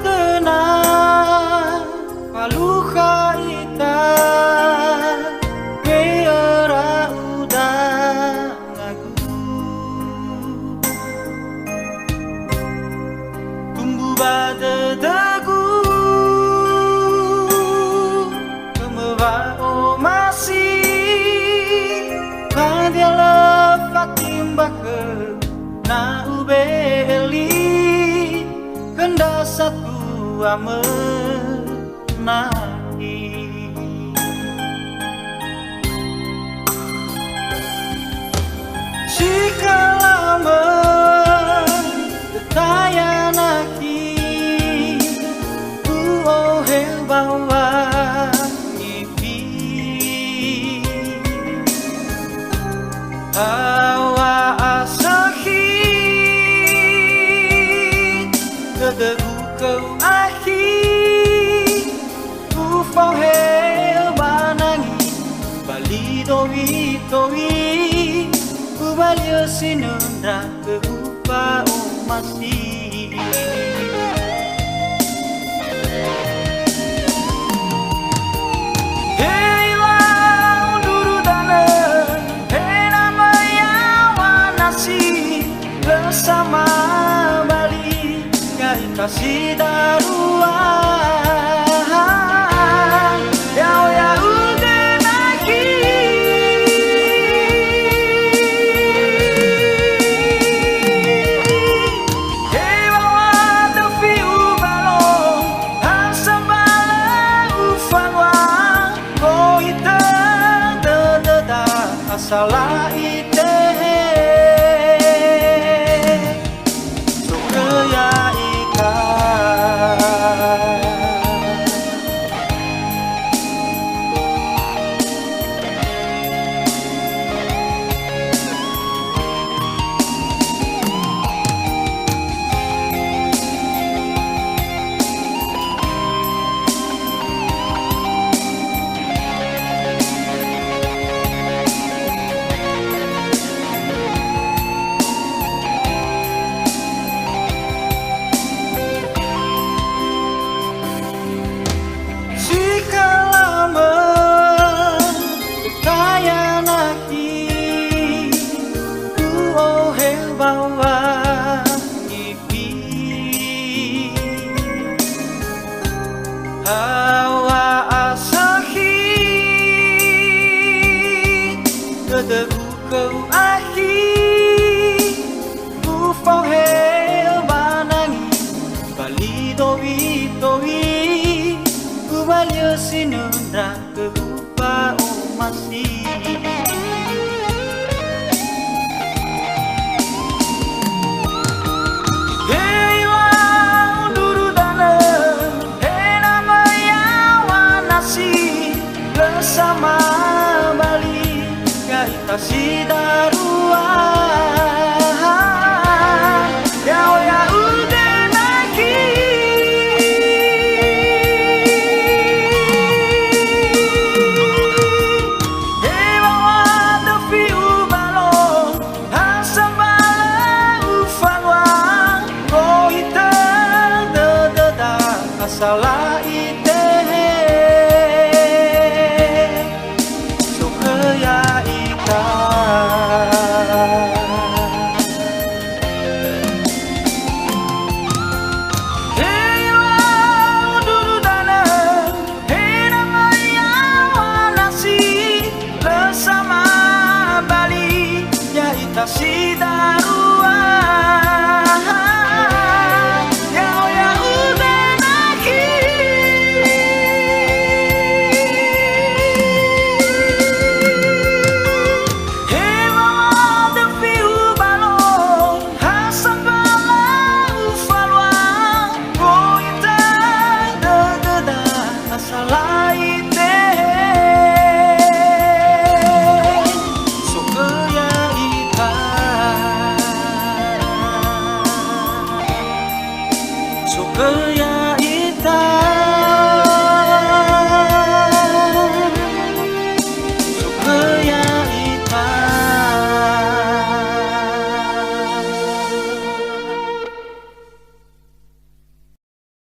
tenang paluha ita meera udah ngagu tumbuh bada dagu kemewao masih dia lepat timbah ke na ubeli kenda satu amenahi jika lama detaya naki uohe bawa Awa asahi Kedeku kau ahi Ku fau heo banangi Bali dowi dowi Ku balio sinundra ke upa masih Bersama Bali kasih daruan Yau ya udah lagi Dewa tepi ubalong Asam bala ufang wang Ko ite dededa asala ite Hawa asahi Kedeku kau ahi Ku fau heo banangi Bali dowi dowi Ku balio sinundra ke upa masih Bersama Bali kasih daruan Yau ya udah lagi Dewa tepi ubalong Asam bala ufang wang Ko ite dededa asala